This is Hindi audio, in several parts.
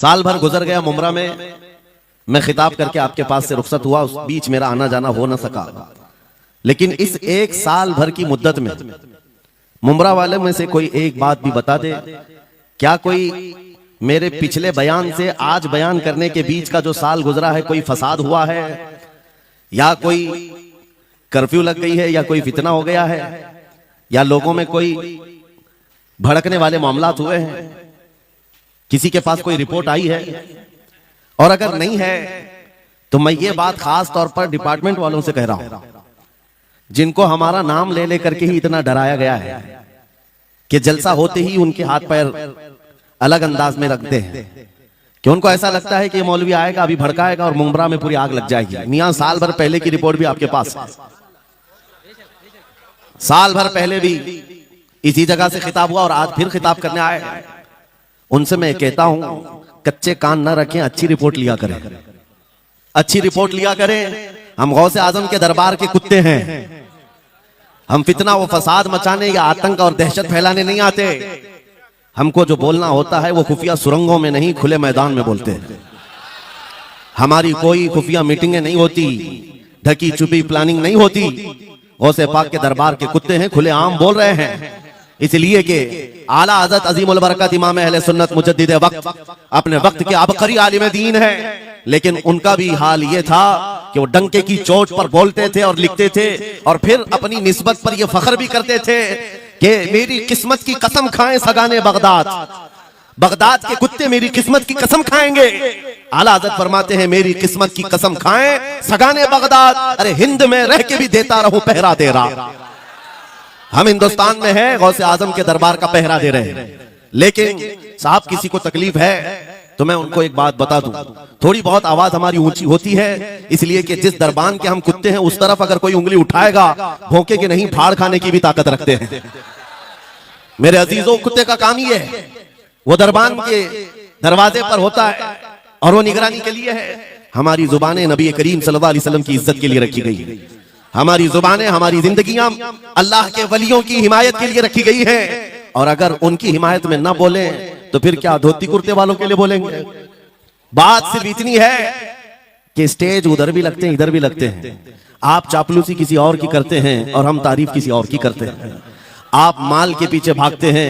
साल भर गुजर गया मुमरा में, मैं खिताब करके आपके पास से रुखसत हुआ, उस बीच मेरा आना जाना हो ना सका। लेकिन इस एक साल भर की मुद्दत में मुमरा वाले में से कोई एक बात भी बता दे, क्या कोई मेरे पिछले बयान से आज बयान करने के बीच का जो साल गुजरा है कोई फसाद हुआ है, या कोई कर्फ्यू लग गई है, या कोई फितना हो गया है, या लोगों में कोई भड़कने वाले मामलात हुए हैं, किसी के पास कोई रिपोर्ट आई है? और अगर नहीं है तो मैं ये बात खास तौर पर डिपार्टमेंट वालों से कह रहा हूं, जिनको हमारा नाम ले लेकर के ही इतना डराया गया है कि जलसा होते ही उनके हाथ पैर अलग अंदाज में रखते हैं, कि उनको ऐसा लगता है कि ये मौलवी आएगा अभी भड़काएगा और मुमरा में पूरी आग लग जाएगी। मियां साल भर पहले की रिपोर्ट भी आपके पास है, साल भर पहले भी इसी जगह से खिताब हुआ और आज फिर खिताब करने आए। उनसे मैं कहता हूं, कच्चे कान ना रखें, अच्छी रिपोर्ट लिया करें, अच्छी रिपोर्ट लिया करें। हम गौसे आजम के दरबार के कुत्ते हैं, हम फितना व फसाद मचाने या आतंक और दहशत फैलाने नहीं आते। हमको जो बोलना होता है वो खुफिया सुरंगों में नहीं, खुले मैदान में बोलते हैं। हमारी कोई खुफिया मीटिंगें नहीं होती, ढकी छुपी प्लानिंग नहीं होती। गौसे पाक के दरबार के कुत्ते हैं, खुले आम बोल रहे हैं। इसलिए कि आला हज़रत अज़ीमुल बरकत इमाम अहले सुन्नत मुजद्दिद वक्त अपने वक्त के अबकरी आलिम दीन है, लेकिन उनका भी हाल ये था कि वो डंके की चोट पर बोलते थे और लिखते थे, और फिर अपनी निस्बत पर ये फख्र भी करते थे कि मेरी किस्मत की कसम खाएं सगाने बगदाद, बगदाद के कुत्ते मेरी किस्मत की कसम खाएंगे। आला हज़रत फरमाते हैं मेरी किस्मत की कसम खाएं सगाने बगदाद, अरे हिंद में रह के भी देता रहूं पहरा तेरा। हम हिंदुस्तान में हैं, गौसे आजम के दरबार का पहरा दे रहे हैं, लेकिन साहब किसी को तकलीफ है तो मैं उनको एक बात बता दूं, थोड़ी बहुत आवाज हमारी ऊंची होती है इसलिए कि जिस दरबान के हम कुत्ते हैं उस तरफ अगर कोई उंगली उठाएगा भौंके के नहीं, फाड़ खाने की भी ताकत रखते हैं। मेरे अजीजों, कुत्ते का काम ही है, वो दरबान के दरवाजे पर होता है और वो निगरानी के लिए है। हमारी जुबानें नबी करीम सल्लल्लाहु अलैहि वसल्लम की इज्जत के लिए रखी गई है, हमारी जुबानें, हमारी जिंदगियां अल्लाह के वलियों की हिमायत के लिए रखी गई है। और अगर उनकी हिमायत में ना बोले तो फिर क्या धोती कुर्ते वालों के लिए बोलेंगे? बात सिर्फ इतनी है कि स्टेज उधर भी लगते हैं इधर भी लगते हैं। आप चापलूसी किसी और की करते हैं और हम तारीफ किसी और की करते हैं। आप माल के पीछे भागते हैं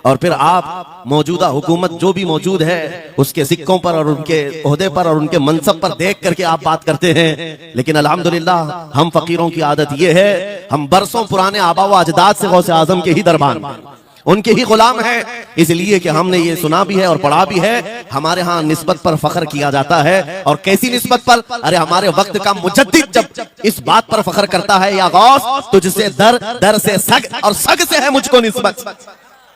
और फिर आप मौजूदा हुकूमत जो भी मौजूद है उसके सिक्कों पर और उनके ओहदे पर और उनके मनसब पर देख करके आप बात करते हैं। लेकिन अल्हम्दुलिल्लाह हम फकीरों की आदत ये है, हम बरसों पुराने आबा व अजदाद से गौसे आजम के ही दरबान, उनके ही गुलाम है, इसलिए कि हमने ये सुना भी है और पढ़ा भी है। हमारे यहाँ निस्बत पर फख्र किया जाता है, और कैसी निस्बत पर? अरे हमारे वक्त का मुजद्दिद जब इस बात पर फख्र करता है, या गौस तुझसे दर, दर से सग और सग से है मुझको निस्बत।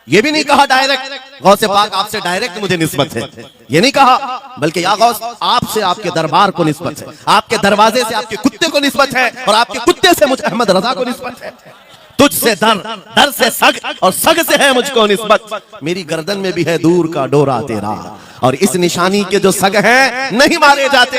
ये भी नहीं कहा डायरेक्ट गौसे पाक आपसे डायरेक्ट मुझे निस्बत है, ये नहीं कहा, बल्कि या गौस आपसे आपके दरबार को निस्बत है, आपके दरवाजे से आपके कुत्ते को निस्बत है, और आपके कुत्ते से मुझे अहमद रजा को निस्बत है। तुझसे दर, दर से सग और सग से है मुझको निस्बत। मेरी गर्दन में भी है दूर का डोरा तेरा, और इस निशानी के जो सग हैं नहीं मारे जाते।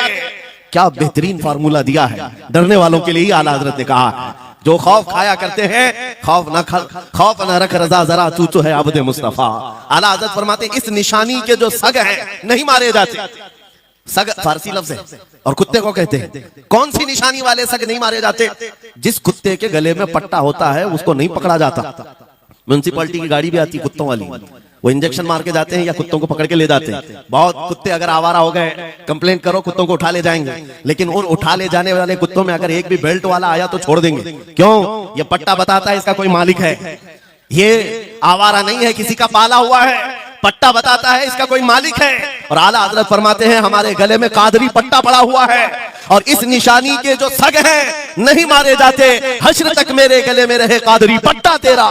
क्या बेहतरीन फार्मूला दिया है, डरने वालों के लिए ही आला हज़रत ने कहा है, जो खौफ खाया करते हैं खौफ न रख रजा जरा तू तो है अब्दे मुस्तफा। आला हज़रत फरमाते इस निशानी के जो सग हैं नहीं मारे जाते। सग फारसी लफ्ज है और कुत्ते को कहते हैं। कौन सी निशानी वाले सग नहीं मारे जाते? जिस कुत्ते के गले में पट्टा होता है उसको नहीं पकड़ा जाता। म्युनिसिपैलिटी की गाड़ी भी आती है कुत्तों वाली, वो इंजेक्शन मार के जाते हैं या कुत्तों को पकड़ के ले जाते हैं। बहुत कुत्ते अगर आवारा हो गए, कंप्लेंट करो, कुत्तों को उठा ले जाएंगे, लेकिन उन उठा ले जाने वाले कुत्तों में अगर एक भी बेल्ट वाला आया तो छोड़ देंगे। क्यों? ये पट्टा बताता है इसका कोई मालिक है, ये आवारा नहीं है, किसी का पाला हुआ है। पट्टा बताता है इसका कोई मालिक है। और आला हज़रत फरमाते हैं हमारे गले में कादरी पट्टा पड़ा हुआ है, और इस निशानी के जो सग हैं नहीं मारे जाते। हश्र तक मेरे गले में रहे कादरी पट्टा तेरा।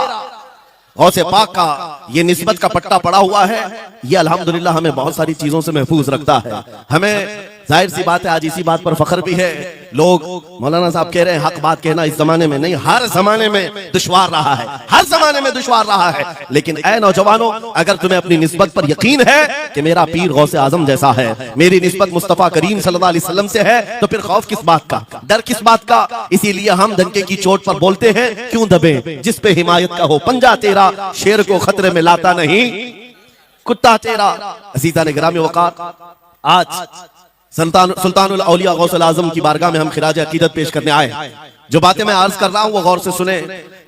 गौसे पाक का ये निस्बत का पट्टा पड़ा हुआ है, ये अल्हम्दुलिल्लाह हमें बहुत सारी चीजों से महफूज रखता है। हमें जाहिर सी बात है आज इसी बात पर फख्र भी है। लोग मौलाना साहब कह रहे हैं हक बात कहना इस जमाने में नहीं, हर जमाने में दुश्वार रहा है, हर जमाने में दुश्वार रहा है। लेकिन ऐ नौजवानों, अगर तुम्हें अपनी निस्बत पर यकीन है कि मेरा पीर गौसे आजम जैसा है, मेरी निस्बत मुस्तफा करीम सल्लल्लाहु अलैहि वसल्लम से है, तो फिर खौफ किस बात का, डर किस बात का? इसीलिए हम डंके की चोट पर बोलते हैं, क्यों दबे जिस पे हिमायत का हो पंजा तेरा, शेर को खतरे में लाता नहीं कुत्ता चेहरा। अजीजा ने गिरामी वक़ार, आज सुल्तानुल औलिया गौसुल आजम की बारगाह में हम खिराज अकीदत पेश करने आए। जो बातें मैं अर्ज कर रहा हूं वो गौर से सुने।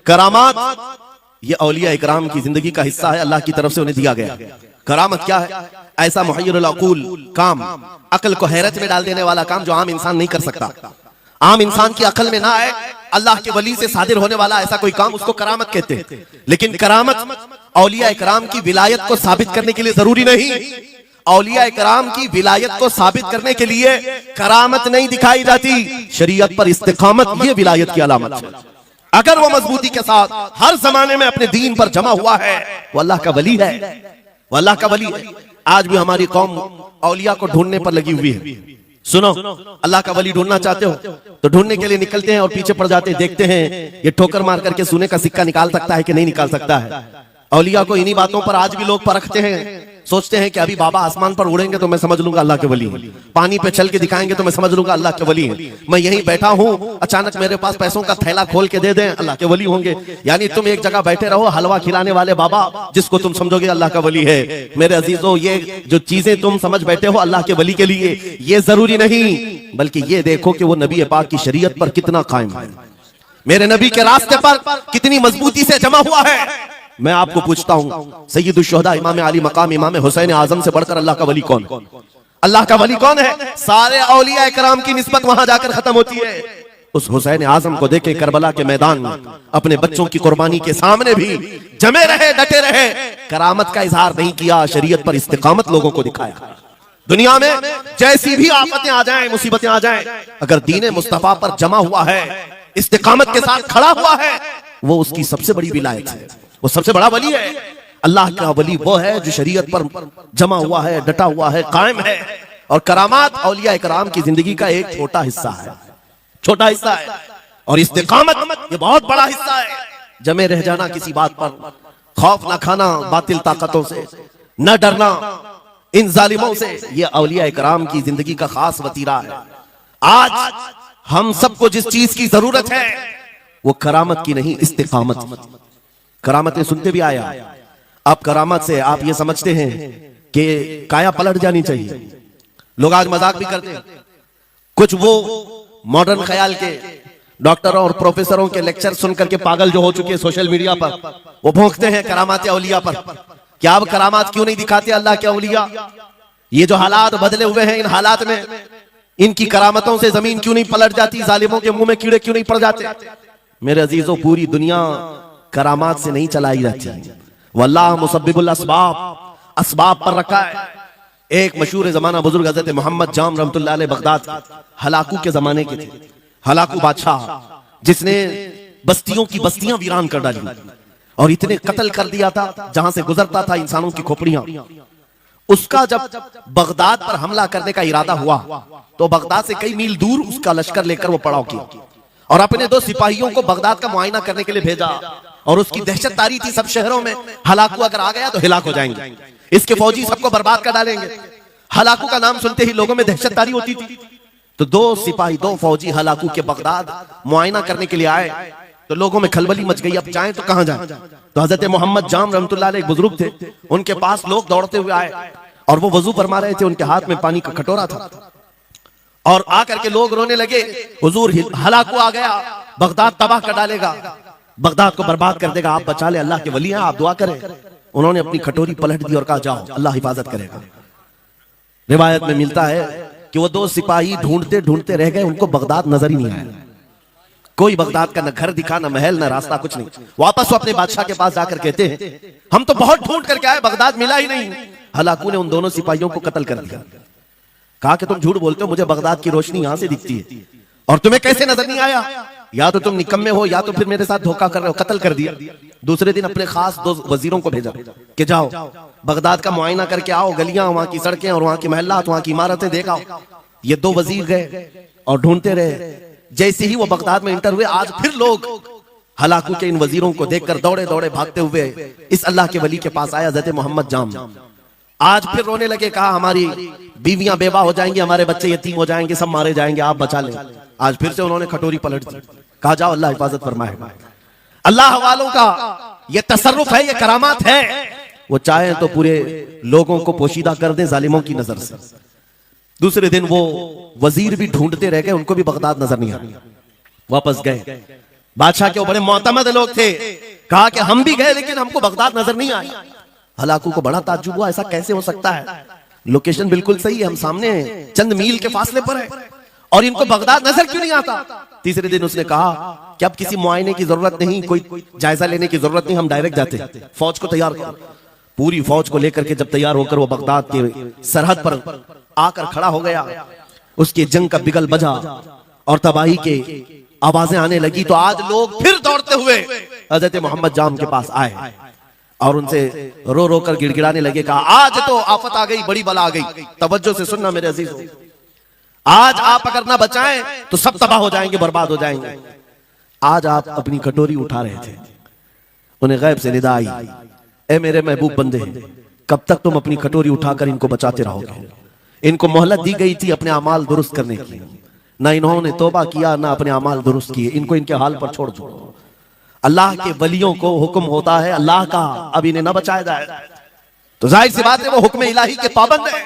करामात ये औलिया इकराम की जिंदगी का हिस्सा है, अल्लाह की तरफ से उन्हें दिया गया। करामत क्या है? ऐसा मुहय्यरुल अक़ूल काम, अकल को हैरत में डाल देने वाला काम जो आम इंसान नहीं कर सकता, आम इंसान की अकल में ना आए, अल्लाह के वली से सादिर होने वाला ऐसा कोई काम, उसको करामत कहते हैं। लेकिन करामत औलिया इकराम की विलायत को साबित करने के लिए जरूरी नहीं। औलिया इकराम की विलायत को साबित करने के लिए करामत नहीं दिखाई जाती, शरीयत पर इस्तिकामत ये विलायत की अलामत है। अगर वो मजबूती के साथ हर जमाने में अपने दीन पर जमा हुआ है, वो अल्लाह का वली है, वो अल्लाह का वली है। आज भी हमारी कौम औलिया को ढूंढने पर लगी हुई है। सुनो, अल्लाह का वली ढूंढना चाहते हो तो ढूंढने के लिए निकलते हैं और पीछे पड़ जाते हैं। देखते हैं ये ठोकर मार करके सोने का सिक्का निकाल सकता है कि नहीं निकाल सकता है। औलिया को इन्हीं बातों पर आज भी लोग परखते हैं। सोचते हैं कि अभी बाबा आसमान पर उड़ेंगे तो मैं समझ लूंगा अल्लाह के वली हैं, पानी पे चल के दिखाएंगे तो मैं समझ लूंगा अल्लाह के वली हैं। मैं यहीं बैठा हूं, अचानक मेरे पास पैसों का थैला खोल के दे दें, अल्लाह के वली होंगे। यानी तुम एक जगह बैठे रहो, हलवा खिलाने वाले बाबा जिसको तुम समझोगे अल्लाह का वली है। मेरे अजीजों, ये जो चीजें तुम समझ बैठे हो अल्लाह के वली के लिए, ये जरूरी नहीं, बल्कि ये देखो कि वो नबी पाक की शरीयत पर कितना कायम है, मेरे नबी के रास्ते पर कितनी मजबूती से जमा हुआ है। मैं आपको पूछता हूं, सैयदुश शुहदा इमाम अली मकाम इमाम हुसैन आजम से बढ़कर अल्लाह का वली कौन? अल्लाह का वली कौन है? सारे औलिया इकराम की निस्बत वहां जाकर खत्म होती है। उस हुसैन आजम को देखे करबला के मैदान में अपने बच्चों की कुर्बानी के सामने भी जमे रहे, डटे रहे, करामत का इजहार नहीं किया, शरीयत पर इस्तिकामत लोगों को दिखाया। दुनिया में जैसी भी आफतें आ जाएं, मुसीबतें आ जाएं, अगर दीन मुस्तफा पर जमा हुआ है, इस्तिकामत के साथ खड़ा हुआ है, वो उसकी सबसे बड़ी विलायत है, वो सबसे बड़ा वली है। अल्लाह का वली वो है जो शरीयत पर जमा हुआ है, डटा हुआ है, कायम है। और करामात औलिया इकराम की जिंदगी का एक छोटा हिस्सा है, छोटा हिस्सा है। और इस्तिकामत ये बहुत बड़ा हिस्सा है। जमे रह जाना किसी बात पर, खौफ ना खाना बातिल ताकतों से, न डरना इन जालिमों से, ये औलिया इकराम की जिंदगी का खास वतीरा है। आज हम सबको जिस चीज की जरूरत है वो करामत की नहीं, इस्तिकामत। करामतें सुनते भी आया, अब करामत से आप ये समझते हैं कि काया पलट जानी चाहिए। लोग आज मजाक भी करते हैं। कुछ वो मॉडर्न ख्याल के डॉक्टरों और प्रोफेसरों के लेक्चर सुनकर के पागल जो हो चुके हैं सोशल मीडिया पर, वो भोंकते हैं करामात औलिया पर। क्या अब करामात क्यों नहीं दिखाते अल्लाह के औलिया? ये जो हालात बदले हुए हैं, इन हालात में इनकी करामतों से जमीन क्यों नहीं पलट जाती? जालिमों के मुंह में कीड़े क्यों नहीं पड़ जाते? मेरे अजीजों, पूरी दुनिया करामात से नहीं चलाई जाती, वल्लाह मुसब्बिबुल अस्बाब, अस्बाब पर रखा है। एक मशहूर जमाना बुजुर्ग हजरत मोहम्मद जाम रहमतुल्लाह अलैह बगदाद हलाकू के जमाने के थे, हलाकू बादशाह जिसने बस्तियों की बस्तियां वीरान कर डाली और इतने कत्ल कर दिया था जहां से गुजरता था इंसानों की खोपड़ियां। उसका जब बगदाद पर हमला करने का इरादा हुआ तो बगदाद से कई मील दूर उसका लश्कर लेकर वो पड़ाव किया और अपने 2 सिपाहियों को बगदाद का मुआयना करने के लिए भेजा। और उसकी दहशत तारी थी सब शहरों में, हलाकू अगर आ गया तो हिलाक हो जाएंगे, इसके फौजी सबको बर्बाद कर डालेंगे। हलाकू का नाम सुनते ही लोगों में दहशत तारी होती थी। तो 2 सिपाही 2 फौजी हलाकू के बगदाद मुआयना करने के लिए आए तो लोगों में खलबली मच गई, अब जाएं तो कहां जाएं? तो हजरत मोहम्मद जाम रहमतुल्लाह अलैह एक बुजुर्ग थे, उनके पास लोग दौड़ते हुए आए और वो वजू फरमा रहे थे, उनके हाथ में पानी का कटोरा था और आकर के लोग रोने लगे, हुजूर हलाकू आ गया, बगदाद तबाह कर डालेगा, बगदाद को बर्बाद कर देगा, आप बचा ले, अल्लाह के वली हैं, आप दुआ करें। उन्होंने अपनी कटोरी पलट दी और कहा जाओ, अल्लाह हिफाजत करेगा। रिवायत में मिलता है कि वो 2 सिपाही ढूंढते ढूंढते रह गए, उनको बगदाद नजर ही नहीं आया। कोई बगदाद का न घर दिखा, न महल, न रास्ता, कुछ नहीं। वापस वो अपने बादशाह के पास जाकर कहते हैं हम तो बहुत ढूंढ करके आए, बगदाद मिला ही नहीं। हलाकू ने उन दोनों सिपाहियों को कत्ल कर दिया। कहा कि तुम झूठ बोलते हो, मुझे बगदाद की रोशनी यहां से दिखती है और तुम्हें कैसे नजर नहीं आया? या तो तुम निकम्मे हो या तो फिर मेरे साथ धोखा कर रहे हो, कत्ल कर दिया। दूसरे दिन अपने खास 2 वजीरों को भेजा कि जाओ बगदाद का मुआयना करके आओ, गलियां, वहां की सड़कें और वहां की महल्लात, वहां की इमारतें देखा। ये 2 वजीर गए और ढूंढते रहे। जैसे ही वो बगदाद में इंटर हुए, आज फिर लोग हलाकू के इन वजीरों को देखकर दौड़े दौड़े भागते हुए इस अल्लाह के वली के पास आया, हज़रत मोहम्मद जाम। आज फिर रोने लगे, कहा हमारी बीवियां बेवा हो जाएंगी, हमारे बच्चे यतीम हो जाएंगे, सब मारे जाएंगे, आप बचा लें। आज फिर से उन्होंने कटोरी पलट दी, कहा जाओ अल्लाह हिफाजत फरमाए। अल्लाह वालों का ये तसर्रुफ है, ये करामात है। वो चाहे तो पूरे लोगों को पोशीदा कर दे जालिमों की नजर से। दूसरे दिन वो वजीर भी ढूंढते रह गए, उनको भी बगदाद नजर नहीं आया, वापस गए। बादशाह के वो बड़े मोतमद लोग थे, कहा कि हम भी गए लेकिन हमको बगदाद नजर नहीं आया। हलाकू को बड़ा ताज्जुब हुआ, ऐसा कैसे हो सकता है, लोकेशन बिल्कुल सही है, हम सामने चंद मील के फासले पर है और इनको बगदाद नजर क्यों नहीं आता। तीसरे दिन उसने कहा कि अब किसी मुआयने की जरूरत नहीं, कोई जायजा लेने की जरूरत नहीं, हम डायरेक्ट जाते, फौज को तैयार करो। पूरी फौज को लेकर के जब तैयार होकर वो बगदाद के सरहद पर आकर खड़ा हो गया, उसकी जंग का बिगल बजा और तबाही के आवाजें आने लगी, तो आज लोग फिर दौड़ते हुए हजरत मोहम्मद जाम के पास आए और उनसे रो रो कर गिड़गिड़ाने लगे, कहा आज तो आफत आ गई, बड़ी बला आ गई, तवज्जो से सुनना मेरे अजीजों, आज आप अगर ना बचाएं तो सब तबाह हो जाएंगे, बर्बाद हो जाएंगे। आज आप अपनी कटोरी उठा रहे थे, उन्हें गैब से निदा आई, ए मेरे महबूब बंदे, कब तक तुम अपनी कटोरी उठाकर इनको बचाते रहोगे। इनको मोहलत दी गई थी अपने अमाल दुरुस्त करने की, ना इन्होंने तौबा किया ना अपने अमाल दुरुस्त किए, इनको इनके हाल पर छोड़ दो। अल्लाह के वलियों को हुक्म होता है अल्लाह का, अब इन्हें ना बचाया जाए तो जाहिर सी बात है वो हुक्म इलाही के पाबंद है।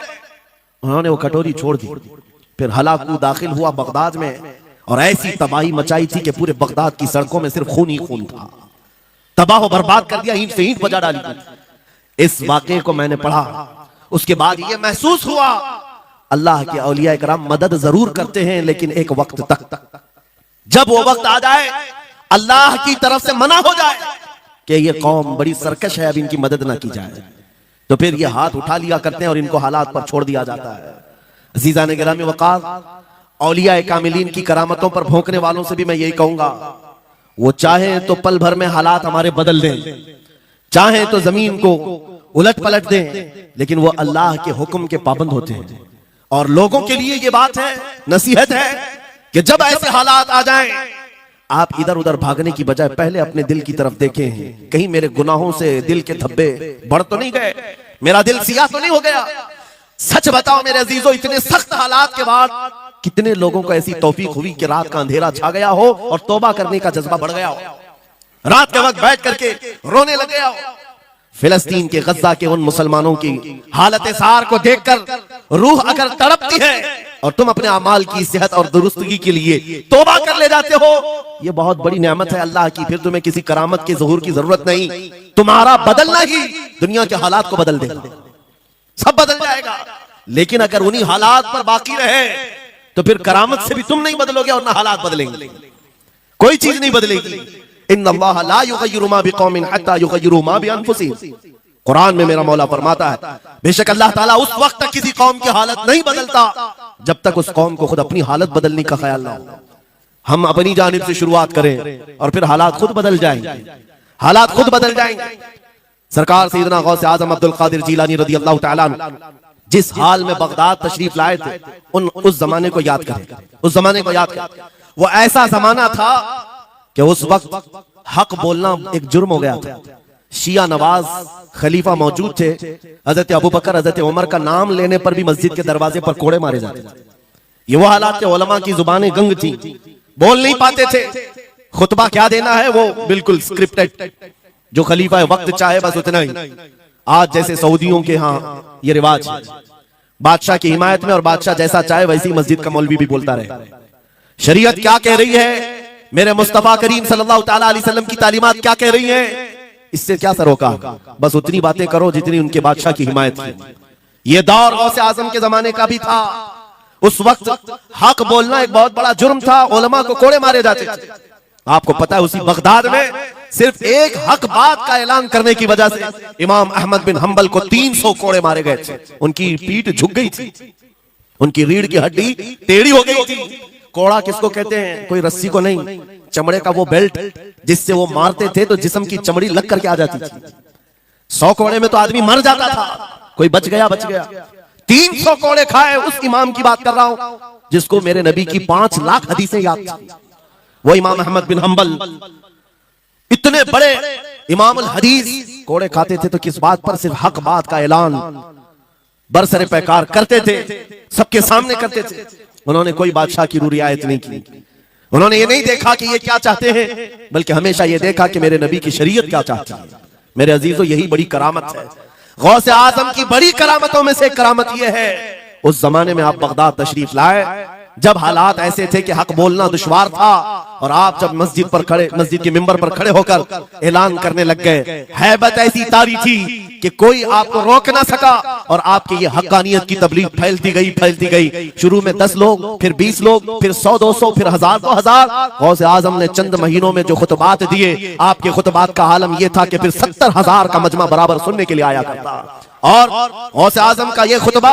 उन्होंने वो कटोरी छोड़ दी। फिर हलाकू दाखिल हुआ बगदाद में और ऐसी तबाही मचाई थी कि पूरे बगदाद की सड़कों में सिर्फ खून ही खून था, तबाह बर्बाद कर दिया, ईंट से ईंट बजा डाली। इस वाकये को मैंने पढ़ा, उसके बाद ये महसूस हुआ अल्लाह के औलिया इकराम मदद जरूर करते हैं लेकिन एक वक्त तक, जब वो वक्त आ जाए अल्लाह की तरफ से मना हो जाए कि ये कौम बड़ी सरकश है, अब इनकी मदद ना की जाए, तो फिर ये हाथ उठा लिया करते हैं और इनको हालात पर छोड़ दिया जाता है। अज़ीज़ान गिरामी वक़ार, औलिया कामिलीन की करामतों पर भौंकने वालों से भी मैं यही कहूंगा, वो चाहे तो पल भर में हालात हमारे बदल दें, चाहे तो जमीन को उलट पलट दें, लेकिन वो अल्लाह के हुक्म के पाबंद होते हैं। और लोगों के लिए ये बात है, नसीहत है कि जब ऐसे हालात आ जाएं, आप इधर उधर भागने की बजाय पहले अपने दिल की तरफ देखें, कहीं मेरे गुनाहों से दिल के धब्बे बढ़ तो नहीं गए, मेरा दिल सियाह तो नहीं हो गया। सच बताओ मेरे अजीजों, इतने सख्त हालात के बाद कितने लोगों को ऐसी तौफीक हुई कि रात का अंधेरा छा गया हो और तौबा करने का जज्बा बढ़ गया हो, रात के वक्त बैठ करके रोने लग गया हो। फिलिस्तीन के गज्जा के उन मुसलमानों की हालत सार को देखकर रूह अगर तड़पती है और तुम अपने अमाल की सेहत और दुरुस्तगी के लिए तौबा कर ले जाते हो, ये बहुत बड़ी नेमत है अल्लाह की। फिर तुम्हें किसी करामत के ज़हूर की जरूरत नहीं, तुम्हारा बदलना ही दुनिया के हालात को बदल देगा, सब बदल जाएगा। लेकिन अगर उन्हीं हालात पर बाकी रहे तो फिर करामत से भी तुम नहीं बदलोगे और ना हालात बदलेंगे, कोई चीज नहीं बदलेगी। इन्नल्लाह ला युगय्यिरु मा बिकौमिन हत्ता युगय्यिरु मा बिअनफुसिहिम, कुरान में मेरा मौला फरमाता है बेशक अल्लाह ताला उस वक्त तक किसी कौम की हालत नहीं बदलता जब तक उस कौम को खुद अपनी हालत बदलने का ख्याल ना हो। हम अपनी जानिब से शुरुआत करें और फिर हालात खुद बदल जाएंगे, हालात खुद बदल जाएंगे। सरकार सैयदना गौसे आजम अब्दुल कादिर जीलानी रज़ी अल्लाह तआला अन्हु जिस हाल में बगदाद तशरीफ लाए थे, उस जमाने को याद करें, उस जमाने को याद करें। वो ऐसा जमाना था कि उस वक्त हक बोलना एक जुर्म हो गया था। शिया नवाज खलीफा मौजूद थे, हजरत अबू बकर हजरत उमर का नाम लेने पर भी मस्जिद के दरवाजे पर कोड़े मारे जाते थे। ये वो हालात थे, उलमा की जुबानें गंग थी, बोल नहीं पाते थे, खुतबा क्या देना है वो बिल्कुल स्क्रिप्टेड, जो खलीफा वक्त चाहे बस उतना ही। आज जैसे सऊदियों के यहाँ ये रिवाज, बादशाह की हिमायत में और बादशाह जैसा चाहे वैसी मस्जिद का मौलवी भी बोलता रहे। शरीयत क्या कह रही है, मेरे मुस्तफा करीम सल्लल्लाहु तआला अलैहि वसल्लम की तालीमात क्या कह रही हैं, इससे क्या सरोका, बस उतनी बातें करो जितनी उनके बादशाह की हिमायत थी। ये दौर गौसे आजम के जमाने का भी था। उस वक्त हक बोलना एक बहुत बड़ा जुर्म था, उलमा को कोड़े मारे जाते थे। आपको पता है उसी बगदाद में सिर्फ एक हक बात का ऐलान करने की वजह से इमाम अहमद बिन हंबल को 300 कोड़े मारे गए थे। उनकी पीठ झुक गई थी, उनकी रीढ़ की हड्डी टेढ़ी हो गई थी। कोड़ा किसको कहते हैं, कोई रस्सी को नहीं, चमड़े का वो बेल्ट जिससे वो मारते थे तो जिस्म की चमड़ी लग करके आ जाती थी। 100 कोड़े में तो आदमी मर जाता था, कोई बच गया। 300 कोड़े खाए उस इमाम की बात कर रहा हूं जिसको मेरे नबी की 5 लाख हदीसें याद थी। वो इमाम अहमद बिन हंबल इतने बड़े इमामुल हदीस कोड़े खाते थे तो किस बात पर, सिर्फ हक बात का ऐलान बरसरे पैकार करते थे, सबके सामने करते थे। उन्होंने कोई बादशाह की रियायत नहीं की, उन्होंने ये नहीं देखा कि ये क्या चाहते हैं, बल्कि हमेशा ये देखा कि मेरे नबी की शरीयत क्या चाहती है। मेरे अजीजों, यही बड़ी करामत है। गौसे आजम की बड़ी करामतों में से करामत यह है, उस जमाने में आप बगदाद तशरीफ लाए जब हालात ऐसे थे कि हक बोलना दुश्वार था, और आप जब मस्जिद के मिंबर पर खड़े होकर ऐलान करने लग गए, हैबत ऐसी तारी थी कि कोई आपको रोक ना सका, और आपकी ये हक्कानियत की तबलीग फैलती गई। शुरू में 10 लोग, फिर 20 लोग, फिर 100-200, फिर 1000-2000। गौसे आजम ने चंद महीनों में जो खुतबात दिए, आपके खुतबात का आलम यह था कि फिर 70,000 का मजमा बराबर सुनने के लिए आया करता। और गौसे आजम का ये खुतबा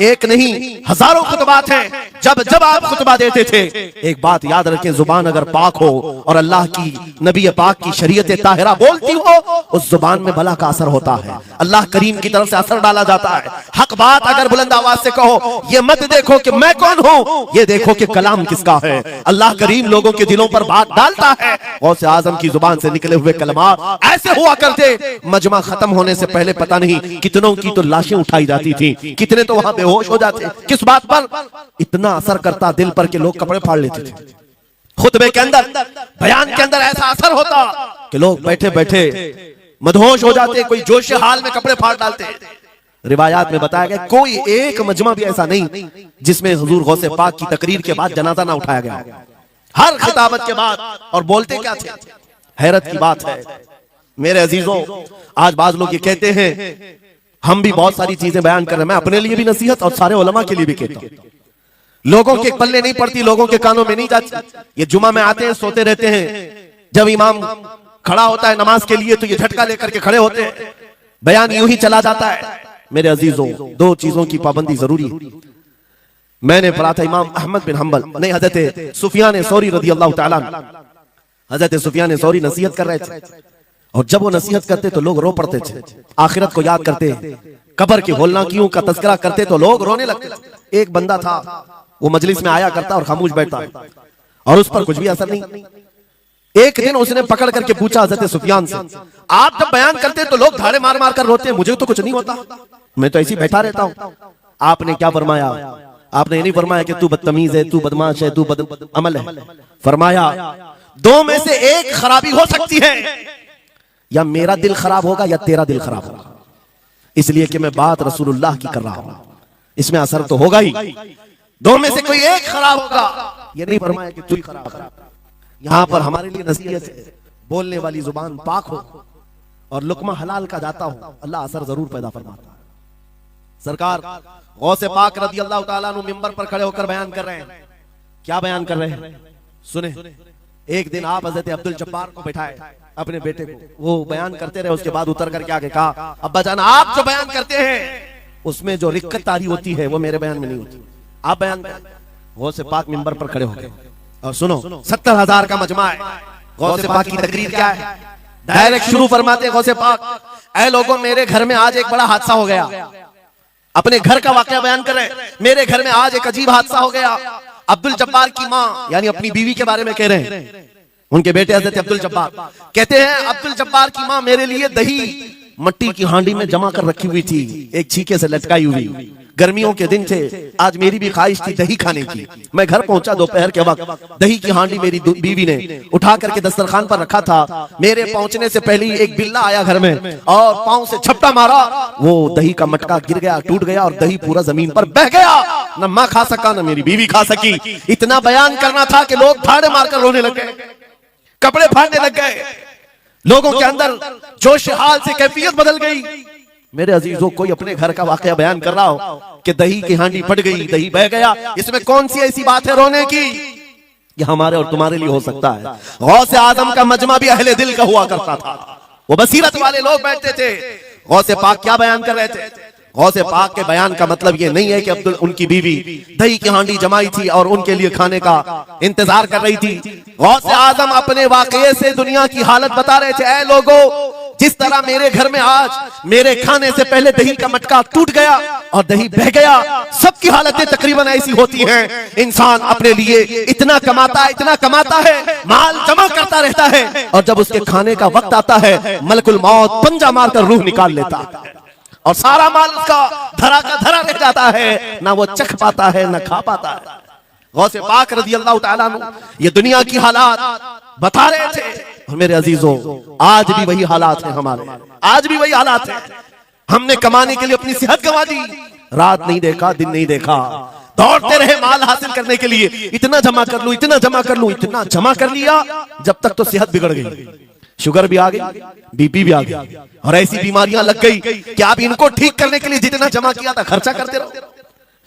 एक नहीं, हजारों खुतबात हैं। जब जब आप खुतबा देते थे, एक बात याद रखें, जुबान अगर पाक हो और अल्लाह की नबी पाक की शरीयत ताहिरा बोलती हो, उस जुबान में भला का असर होता है, अल्लाह करीम की तरफ से असर डाला जाता है। हक बात अगर बुलंद आवाज से कहो, ये मत देखो कि मैं कौन हूं, ये देखो कि कलाम किसका है। अल्लाह करीम लोगों के दिलों पर बात डालता है। गौसे आजम की जुबान से निकले हुए कलमात ऐसे हुआ करते, मजमा खत्म होने से पहले पता नहीं कितनों की तो लाशें उठाई जाती थी, कितने तो वहां बेहोश हो जाते। किस बात पर? इतना असर करता दिल पर कि लोग कपड़े फाड़ लेते थे। खुतबे के अंदर, बयान के अंदर ऐसा असर होता कि लोग बैठे बैठे मदहोश हो जाते, कोई जोश हाल में कपड़े फाड़ डालते। रिवायात में बताया गया कोई एक मजमा भी ऐसा नहीं जिसमें हुजूर गौसे पाक की तकरीर के बाद जनाजा ना उठाया गया, हर खिताबत के बाद। और बोलते क्या थे, हैरत की बात है मेरे अजीजों, आज बाज लोग ये कहते हैं, हम भी बहुत सारी चीजें बयान कर रहे हैं, मैं अपने लिए भी नसीहत और सारे उलमा के लिए भी कहता हूं, लोगों के पल्ले नहीं पड़ती, लोगों के कानों में नहीं जाती। ये जुमा में आते हैं, सोते रहते हैं, जब इमाम खड़ा होता है नमाज के लिए तो ये झटका लेकर के खड़े होते हैं, बयान यूं ही चला जाता है। मेरे अजीजों, 2 चीजों की पाबंदी जरूरी है। मैंने पढ़ा था इमाम अहमद बिन हंबल, नहीं हजरत सुफियान सौरी रज़ियल्लाहु ताला, हजरत सुफियान सौरी नसीहत कर रहे थे, और जब वो नसीहत करते तो लोग रो पड़ते थे, आखिरत को याद करते, कब्र की होलनाकियों का तज़किरा करते तो लोग रोने लगते। एक बंदा था, वो मजलिस में आया करता और खामोश बैठता, और उस पर कुछ भी असर नहीं। एक दिन उसने पकड़ करके पूछा हजरत सुफियान से, आप जब बयान करते तो लोग धाड़े मार मार कर रोते हैं, मुझे तो कुछ नहीं होता, मैं तो ऐसे ही बैठा रहता हूं। आपने क्या फरमाया? आपने ये नहीं फरमाया कि तू बदतमीज है, तू बदमाश है, तू बदअमल है। फरमाया 2 में से एक खराबी हो सकती है, या मेरा दिल खराब होगा या तेरा दिल खराब होगा, इसलिए कि मैं बात रसूलुल्लाह की कर रहा हूं, इसमें असर तो होगा ही। 2 में से कोई एक खराब होगा, ये नहीं फरमाया कि तू खराब है। यहां पर हमारे लिए नसीहत है, बोलने वाली जुबान पाक हो और लुकमा हलाल का जाता हो, अल्लाह असर जरूर पैदा फरमाता है। सरकार गौसे पाक रज़ियल्लाहु ताला अन्हु मिंबर पर खड़े होकर बयान कर रहे हैं। क्या बयान कर रहे हैं? सुने। एक दिन आप हजरत अब्दुल जब्बार को बिठाए, अपने बेटे को, वो बयान करते रहे, उसके बाद उतर करके आगे कहा, अब्बा जान आप जो बयान करते हैं उसमें जो रिक्कत तारी होती है वो मेरे बयान में नहीं होती, आप बयान करें। गौसे पाक मिंबर पर खड़े हो गए, और सुनो 70,000 का मजमा है। गौसे पाक की तकरीर क्या है? डायरेक्ट शुरू फरमाते गौसे पाक, ऐ लोगों मेरे घर में आज एक बड़ा हादसा हो गया। अपने घर का वाकया बयान कर रहे, मेरे घर में आज एक अजीब हादसा हो गया। अब्दुल जब्बार की माँ, यानी अपनी बीवी के बारे में कह रहे हैं, उनके बेटे हजरत अब्दुल जब्बार कहते हैं, अब्दुल जब्बार की माँ मेरे लिए दही मट्टी की हांडी में जमा कर रखी हुई थी, एक छीके से लटकाई हुई। गर्मियों के दिन थे, आज मेरी भी ख्वाहिश थी दही खाने की। मैं घर पहुंचा दोपहर के वक्त, दही की हांडी मेरी बीवी ने उठा करके दस्तरखान पर रखा था। मेरे पहुंचने से पहले ही एक बिल्ला आया घर में और पांव से झपटा मारा, वो दही का मटका गिर गया, टूट गया, और दही पूरा जमीन पर बह गया। न माँ खा सका, न मेरी बीवी खा सकी। इतना बयान करना था कि लोग ठाड़े मारकर रोने लग गए, कपड़े फाड़ने लग गए, लोगों के अंदर जोश हाल से कैफियत बदल गई। मेरे अजीजों, कोई अपने घर का वाकया बयान कर रहा हो कि दही की हांडी फट गई, दही बह गया, इसमें कौन सी ऐसी बात है रोने की? ये हमारे और तुम्हारे लिए हो सकता है। गौसे आजम का मजमा भी अहले दिल का हुआ करता था, वो बसीरत वाले लोग बैठते थे। गौसे पाक क्या बयान कर रहे थे? गौसे पाक के बयान का मतलब ये नहीं है कि अब्दुल उनकी बीवी दही की हांडी जमाई थी और उनके लिए खाने का इंतजार कर रही थी। गौसे आजम अपने वाकये से दुनिया की हालत बता रहे थे, ऐ लोगों, जिस तरह मेरे घर में आज मेरे खाने से पहले दही का मटका टूट गया और दही बह गया, सबकी हालतें तकरीबन ऐसी होती हैं। इंसान अपने लिए इतना कमाता है, माल जमा करता रहता है, और जब उसके खाने का वक्त आता है मलकुल मौत पंजा मारकर रूह निकाल लेता है, और सारा माल उसका धरा का धरा रह जाता है, ना वो चख पाता है ना खा पाता है। गौसे पाक रज़ियल्लाहु ताला अन्हु ये दुनिया की हालात बता रहे थे। और मेरे अजीजों, आज भी वही हालात हैं हमारे, आज भी वही हालात हैं। हमने कमाने के लिए अपनी सेहत गंवा दी, रात नहीं देखा, दिन नहीं देखा, दौड़ते रहे माल हासिल करने के लिए, इतना जमा कर लूं, इतना जमा कर लूं, इतना जमा कर लिया, जब तक तो सेहत बिगड़ गई, शुगर भी आ गई, बीपी भी आ गई, और ऐसी बीमारियां लग गई कि आप इनको ठीक करने के लिए जितना जमा किया था खर्चा करते रहो।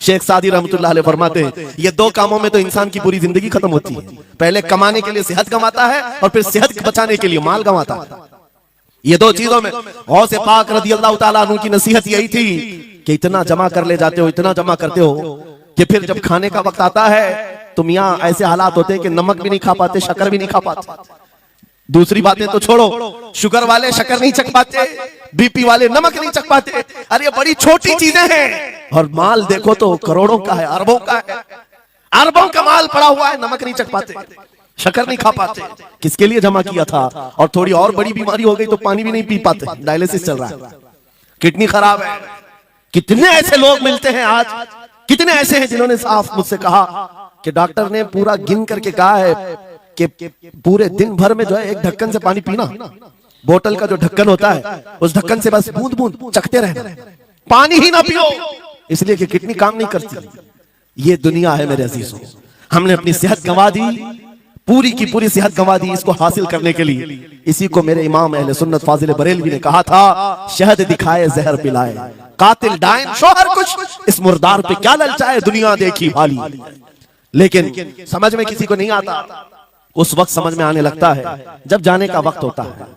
शेख सादी रहमतुल्लाह अलैह फरमाते हैं, ये दो कामों में तो इंसान की पूरी जिंदगी खत्म होती है, पहले कमाने के लिए सेहत गंवाता है और फिर सेहत बचाने के लिए माल गंवाता है। ये दो चीजों में गौसे पाक रज़ियल्लाहु ताला अन्हु की नसीहत यही थी कि इतना जमा कर ले जाते हो, इतना जमा करते हो कि फिर जब खाने का वक्त आता है तो मियां ऐसे हालात होते हैं कि नमक भी नहीं खा पाते, शक्कर भी नहीं खा पाते। दूसरी बातें तो छोड़ो, शुगर वाले शक्कर नहीं चख पाते, बीपी वाले नमक नहीं चख पाते, अरे ये बड़ी छोटी चीजें हैं, और माल देखो तो करोड़ों का है, अरबों का है, अरबों का माल पड़ा हुआ है, नमक नहीं चख पाते, शक्कर नहीं खा पाते। किसके लिए जमा किया था? और थोड़ी और बड़ी बीमारी हो गई तो पानी भी नहीं पी पाते, डायलिसिस चल रहा है, किडनी खराब है। कितने ऐसे लोग मिलते हैं आज, कितने ऐसे हैं जिन्होंने साफ मुझसे कहा कि डॉक्टर ने पूरा गिन करके कहा है कि पूरे दिन भर में जो है एक ढक्कन से पानी पीना, बोतल का जो ढक्कन होता है उस ढक्कन से बस बूंद बूंद चखते रहना, पानी ही ना पियो, इसलिए कि किडनी काम नहीं करती। ये दुनिया है मेरे अजीजों, हमने अपनी सेहत गंवा दी, पूरी की पूरी सेहत गंवा दी इसको हासिल करने के लिए। इसी को मेरे इमाम अहले सुन्नत फाजिल बरेलवी ने कहा था, शहद दिखाए जहर पिलाए, कातिल डायन शोहर कुछ, इस मुर्दार पे क्या ललचाए, दुनिया देखी भाली। लेकिन समझ में किसी को नहीं आता, उस वक्त समझ में आने लगता है जब जाने का वक्त होता है।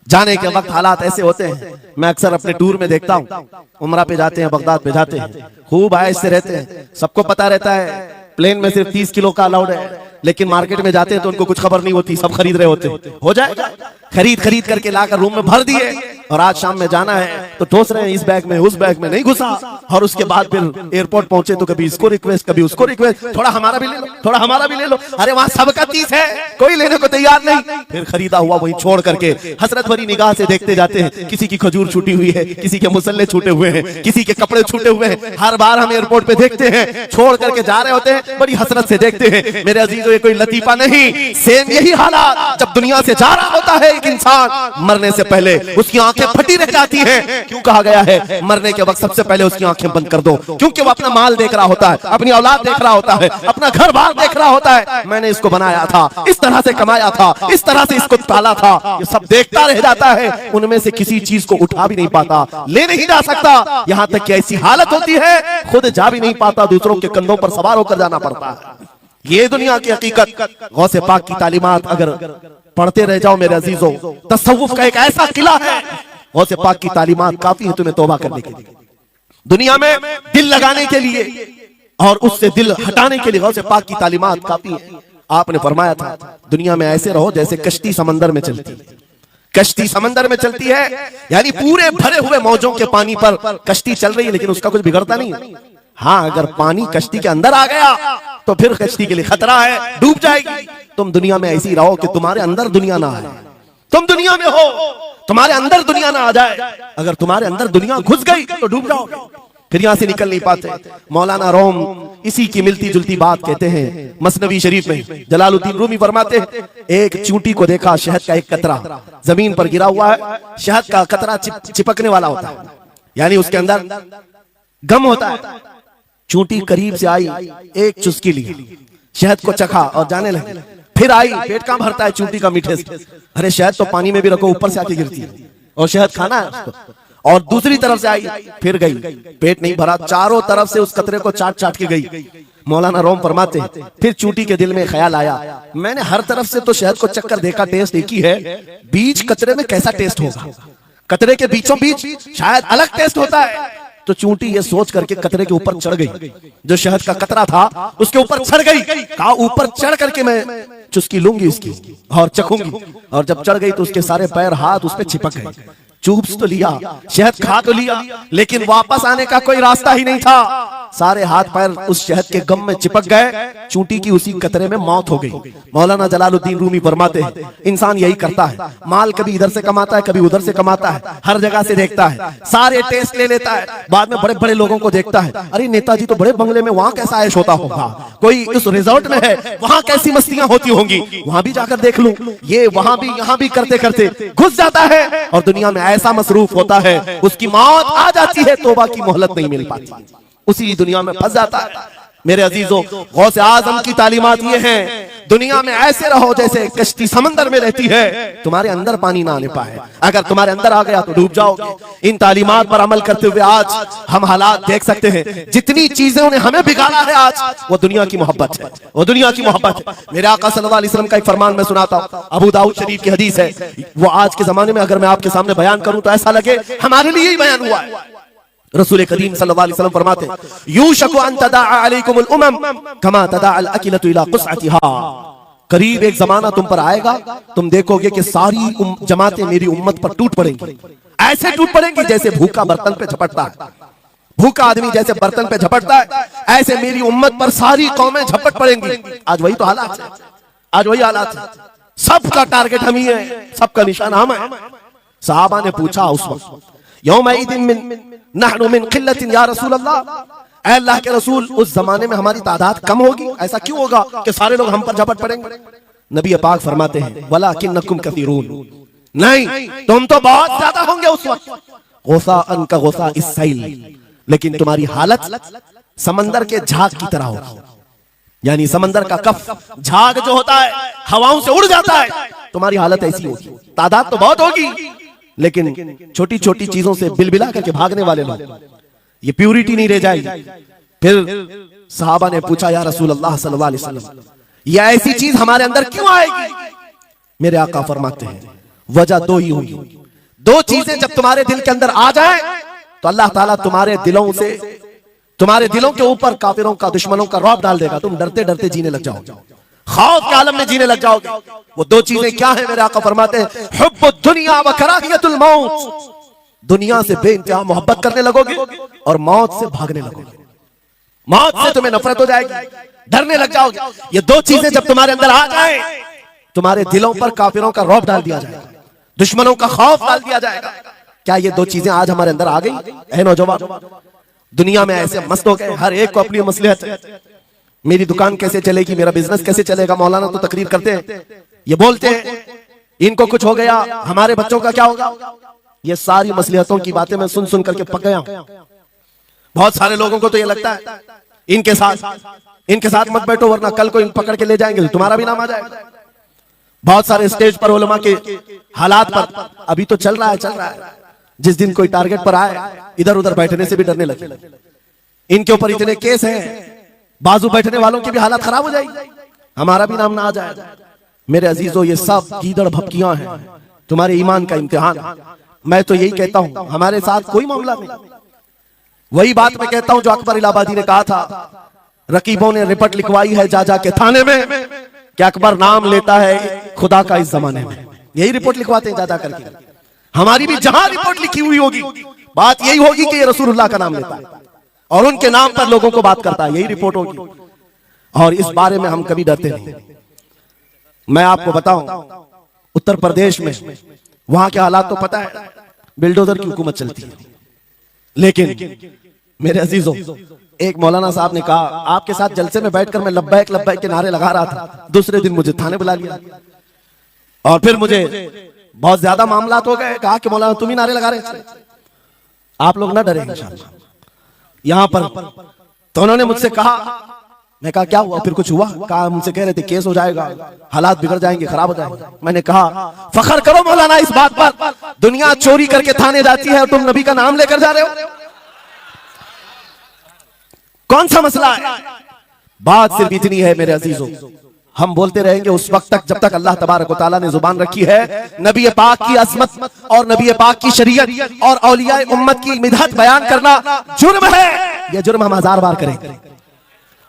जाने के वक्त हालात ऐसे होते हैं, मैं अक्सर अपने टूर में देखता हूँ, उमरा पे जाते हैं, बगदाद पे जाते हैं, खूब आयश से रहते हैं, सबको पता रहता है प्लेन में सिर्फ 30 किलो का अलाउड है, लेकिन मार्केट में जाते हैं तो उनको कुछ खबर नहीं होती, सब खरीद रहे होते हैं, हो जाएगा, खरीद करके लाकर रूम में भर दिए, और आज शाम में जाना है तो ठोस रहे हैं इस बैग में उस बैग में, नहीं घुसा। और उसके बाद फिर एयरपोर्ट पहुंचे तो कभी इसको रिक्वेस्ट कभी उसको रिक्वेस्ट, थोड़ा हमारा भी ले लो, थोड़ा हमारा भी ले लो, अरे वहां सबका 30 है, कोई लेने को तैयार नहीं। फिर खरीदा हुआ वही छोड़ करके हसरत भरी निगाह से देखते जाते हैं, किसी की खजूर छूटी हुई है, किसी के मुसल्ले छूटे हुए हैं, किसी के कपड़े छूटे हुए हैं, हर बार हम एयरपोर्ट पे देखते हैं, छोड़ करके जा रहे होते हैं, बड़ी हसरत से देखते हैं। मेरे अजीजों, ये कोई लतीफा नहीं, सेम यही हालात जब दुनिया से जा रहा होता है एक इंसान, मरने से पहले उसकी आंखें फटी रह जाती हैं। क्यों कहा गया है मरने के वक्त सबसे पहले उसकी आंखें बंद कर दो? क्योंकि वो अपना माल देख रहा होता है, अपनी औलाद देख रहा होता है, अपना घर बार देख रहा होता है, मैंने इसको बनाया था, इस तरह से कमाया था, इस तरह से इसको पाला था, ये सब देखता रह जाता है, उनमें से किसी चीज को उठा भी नहीं पाता, ले नहीं जा सकता, यहां तक कि ऐसी हालत होती है खुद जा भी नहीं पाता, दूसरों के कंधों पर सवार होकर जाना पड़ता है। ये दुनिया की हकीकत। गौसे पाक की तालीमात अगर पढ़ते रह जाओ मेरे अजीजों, तसव्वुफ का एक ऐसा किला है, गौसे पाक की तालीमात काफी है तुम्हें तौबा करने के लिए, दुनिया में दिल लगाने के लिए और उससे दिल हटाने के लिए गौसे पाक की तालीमात काफी है। आपने फरमाया था दुनिया में ऐसे रहो जैसे कश्ती समंदर में चलती है, कश्ती समंदर में चलती है, यानी पूरे भरे हुए मौजों के पानी पर कश्ती चल रही है, लेकिन उसका कुछ बिगड़ता नहीं है। हाँ, अगर पानी कश्ती के अंदर आ गया तो फिर कश्ती के लिए खतरा है, डूब जाएगी। तुम दुनिया में ऐसी रहो कि तुम्हारे अंदर दुनिया ना आए, तुम दुनिया में हो, तुम्हारे अंदर दुनिया ना आ जाए। अगर तुम्हारे अंदर दुनिया घुस गई तो डूब जाओगे, फिर यहां से निकल नहीं पाते। मौलाना रोम इसी की मिलती जुलती बात कहते हैं मसनवी शरीफ में। जलालुद्दीन रूमी फरमाते हैं, एक चूंटी को देखा, शहद का एक कतरा जमीन पर गिरा हुआ है, शहद का कतरा चिपकने वाला होता है, यानी उसके अंदर गम होता है। चूंटी करीब से आई, एक चुस्की ली, शहद को चखा और जाने लगी, फिर आई, पेट कहां भरता है चूंटी का मीठे से, अरे शहद तो पानी में भी रखो ऊपर से आके गिरती है और शहद खाना है उसको। और दूसरी तरफ से आई, फिर गई, पेट नहीं भरा, चारों तरफ से उस कतरे को चाट चाट के गई। मौलाना रोम फरमाते हैं, फिर चूंटी के दिल में ख्याल आया, मैंने हर तरफ से तो शहद को चक्कर देखा, टेस्ट एक ही है, बीच कतरे में कैसा टेस्ट होगा, कतरे के बीचों बीच शायद अलग टेस्ट होता है। तो चूंटी ये सोच करके कतरे के ऊपर चढ़ गई, जो शहद का कतरा था उसके ऊपर चढ़ गई, कहा ऊपर चढ़ करके मैं चुस्की लूंगी इसकी और चखूंगी। और जब चढ़ गई तो उसके सारे पैर हाथ उस पे चिपक गए, चूप तो लिया, शहद खा तो लिया, लेकिन वापस आने का कोई रास्ता ही नहीं था। सारे हाथ पैर उस शहद के गम में चिपक गए, चूंटी की उसी कतरे में मौत हो गई। मौलाना जलालुद्दीन रूमी फरमाते हैं, इंसान यही करता है, माल कभी इधर से कमाता है, कभी उधर से कमाता है, हर जगह से देखता है, सारे टेस्ट ले लेता है, बाद में बड़े बड़े लोगों को देखता है, अरे नेताजी तो बड़े बंगले में, वहां कैसा ऐश होता होगा, कोई इस रिजॉर्ट में है, वहां कैसी मस्तियां होती होंगी, वहां भी जाकर देख लूं। ये वहां भी यहाँ भी करते करते घुस जाता है और दुनिया में ऐसा मसरूफ होता है, उसकी मौत आ जाती है, तौबा की मोहलत नहीं मिल पाती, उसी दुनिया में फंस जाता है। मेरे अजीजों, गौसे आजम की तालीमात ये हैं, दुनिया में ऐसे रहो जैसे कश्ती समंदर में रहती है, तुम्हारे अंदर पानी ना आने पाए, अगर तुम्हारे अंदर आ गया तो डूब जाओगे। इन तालीमात पर अमल करते हुए आज हम हालात देख सकते हैं, जितनी चीजें ने हमें बिगाड़ा है आज, वो दुनिया की मोहब्बत है, वो दुनिया की मोहब्बत है। मेरे आका सल्लल्लाहु अलैहि वसल्लम का एक फरमान मैं सुनाता हूं, अबू दाऊद शरीफ की हदीस है, वो आज के जमाने में अगर मैं आपके सामने बयान करूं तो ऐसा लगे हमारे लिए ही बयान हुआ है। रसूल करीम सल्लल्लाहु अलैहि वसल्लम फरमाते हैं, यूशकु अन तदाअ अलैकुमुल उमम कमा तदाअल अकिलतु इला क़ुसअतिहा, करीब एक जमाना तुम पर आएगा, तुम देखोगे कि सारी जमातें मेरी उम्मत पर टूट पड़ेंगी, ऐसे टूट पड़ेंगी जैसे भूखा बर्तन पे झपटता है, भूखा आदमी जैसे बर्तन पे झपटता है, ऐसे मेरी उम्मत पर सारी कौमें झपट पड़ेंगी। आज वही तो हालात है, आज वही हालात है, सबका टारगेट हम ही है, सबका निशान हम है। सहाबा ने पूछा उस वक्त, यौमइदिन मिन नहनु मिन क़िल्लतिन या रसूल अल्लाह, ऐ अल्लाह के रसूल, उस जमाने में हमारी तादाद कम होगी, ऐसा क्यों होगा कि सारे लोग हम पर झपट पड़ेंगे? नबी पाक फरमाते हैं, वलाकिन्नकुम कसीरून, नहीं तुम तो बहुत ज्यादा होंगे उस वक्त, गुसाअन का गुसा इस्सैल, लेकिन तुम्हारी हालत समंदर के झाग की तरह होगी, यानी समंदर का कफ झाग जो होता है हवाओं से उड़ जाता है, तुम्हारी हालत ऐसी होगी। तादाद तो बहुत होगी, लेकिन छोटी छोटी चीजों से बिलबिला करके भागने वाले लोग, ये प्यूरिटी नहीं रह जाएगी। फिर सहाबा ने पूछा, या रसूल अल्लाह सल्लल्लाहु अलैहि वसल्लम, ये ऐसी चीज हमारे अंदर क्यों आएगी? मेरे आका फरमाते हैं, वजह दो ही होगी, दो चीजें जब तुम्हारे दिल के अंदर आ जाए तो अल्लाह ताला तुम्हारे दिलों से, तुम्हारे दिलों के ऊपर काफिरों का, दुश्मनों का रौब डाल देगा, तुम डरते डरते जीने लग जाओगे, खौफ के आलम में जीने लग जाओगे। वो दो चीजें क्या है? मेरे आका फरमाते हैं, हुब्बुद दुनिया व कराहियतुल मौत, दुनिया से बेइंतहा मोहब्बत करने लगोगे और मौत से भागने लगोगे, मौत से तुम्हें नफरत हो जाएगी, डरने लग जाओगे। ये दो चीजें जब तुम्हारे अंदर आ जाए, तुम्हारे दिलों पर काफिरों का रौब डाल दिया जाएगा, दुश्मनों का खौफ डाल दिया जाएगा। क्या ये दो चीजें आज हमारे अंदर आ गई? है नौजवान, दुनिया में ऐसे मस्त हो गए, हर एक को अपनी मसलहत है, मेरी दुकान कैसे चलेगी, मेरा बिजनेस कैसे चलेगा। मौलाना तो तकरीर करते हैं, ये बोलते हैं इनको कुछ हो गया, हमारे बच्चों का क्या होगा। ये सारी मसलिहतों की बातें मैं सुन सुन करके पक गया। बहुत सारे लोगों को तो ये लगता है इनके साथ मत बैठो, वरना कल को इन पकड़ के ले जाएंगे तो तुम्हारा भी नाम आ जाएगा। बहुत सारे स्टेज पर उलमा के हालात पर अभी तो चल रहा है, जिस दिन कोई टारगेट पर आए इधर उधर बैठने से भी डरने लगे। इनके ऊपर इतने केस हैं, बाजू बैठने वालों की भी हालत खराब हो जाएगी, हमारा भी नाम ना आ जाए। मेरे अजीजों, ये सब गीदड़ भपकियां हैं, तुम्हारे ईमान का इम्तिहान। मैं तो यही कहता हूं, हमारे साथ कोई मामला नहीं। वही बात मैं कहता हूं जो अकबर इलाहाबादी ने कहा था, रकीबों ने रिपोर्ट लिखवाई है जा के थाने में कि अकबर नाम लेता है खुदा का इस जमाने में। यही रिपोर्ट लिखवाते हैं जा करके। हमारी भी जहां रिपोर्ट लिखी हुई होगी, बात यही होगी कि ये रसूलुल्लाह का नाम लेता है और उनके नाम पर लोगों को बात करता है, यही रिपोर्ट होगी। और इस बारे में हम कभी डरते नहीं। मैं आपको बताऊं, उत्तर प्रदेश में वहां के हालात तो पता है, बिल्डोजर की हुकूमत चलती है। लेकिन मेरे अजीजों, एक मौलाना साहब ने कहा, आपके साथ जलसे में बैठकर मैं लब्बैक लब्बैक के नारे लगा रहा था, दूसरे दिन मुझे थाने बुला लिया और फिर मुझे बहुत ज्यादा मामलात हो गए। कहा कि मौलाना तुम ही नारे लगा रहे थे, आप लोग ना डरे इंशाअल्लाह यहां पर। तो उन्होंने मुझसे कहा, मैं कहा क्या हुआ, फिर कुछ हुआ? कहा मुझसे कह रहे थे केस हो जाएगा, हालात बिगड़ जाएंगे, खराब हो जाएंगे। मैंने कहा फखर करो मौलाना इस बात पर, दुनिया चोरी करके थाने जाती है और तुम नबी का नाम लेकर जा रहे हो, कौन सा मसला है? बात सिर्फ इतनी है मेरे अजीजों, हम बोलते रहेंगे उस वक्त तक जब तक अल्लाह तबारक व तआला ने जुबान रखी है। नबी पाक की अज़मत और नबी पाक की शरीयत और औलियाए उम्मत की मिदहत बयान करना जुर्म है। यह जुर्म हम 1000 बार करें,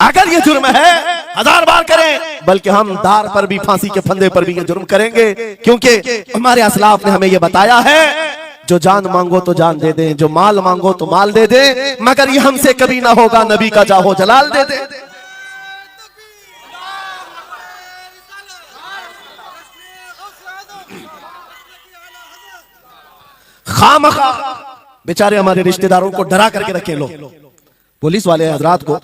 अगर ये जुर्म है 1000 बार करें, बल्कि हम दार पर भी, फांसी के फंदे पर भी ये जुर्म करेंगे, क्योंकि हमारे असलाफ ने हमें ये बताया है, जो जान मांगो तो जान दे दें, जो माल मांगो तो माल दे दें, मगर ये हमसे कभी ना होगा नबी का जाहो जलाल दे दें। खामखा बेचारे हमारे रिश्तेदारों को डरा करके रखे लोग, पुलिस वाले हजरात को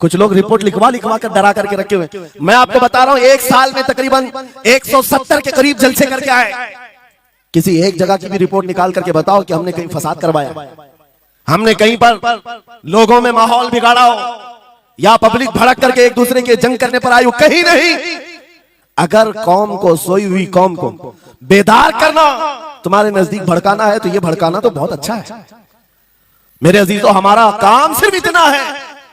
कुछ लोग रिपोर्ट लिखवा कर डरा करके रखे हुए। मैं आपको बता रहा हूं, एक साल में तकरीबन 170 के करीब जलसे करके आए। किसी एक जगह की भी रिपोर्ट निकाल करके बताओ कि हमने कहीं फसाद करवाया, हमने कहीं पर लोगों में माहौल बिगाड़ा हो, या पब्लिक भड़क करके एक दूसरे के जंग करने पर आई हो, कहीं नहीं। अगर कौम को, सोई हुई कौम को बेदार करना तुम्हारे नजदीक भड़काना है तो ये भड़काना तो बहुत अच्छा है मेरे अजीजों। हमारा काम सिर्फ इतना है,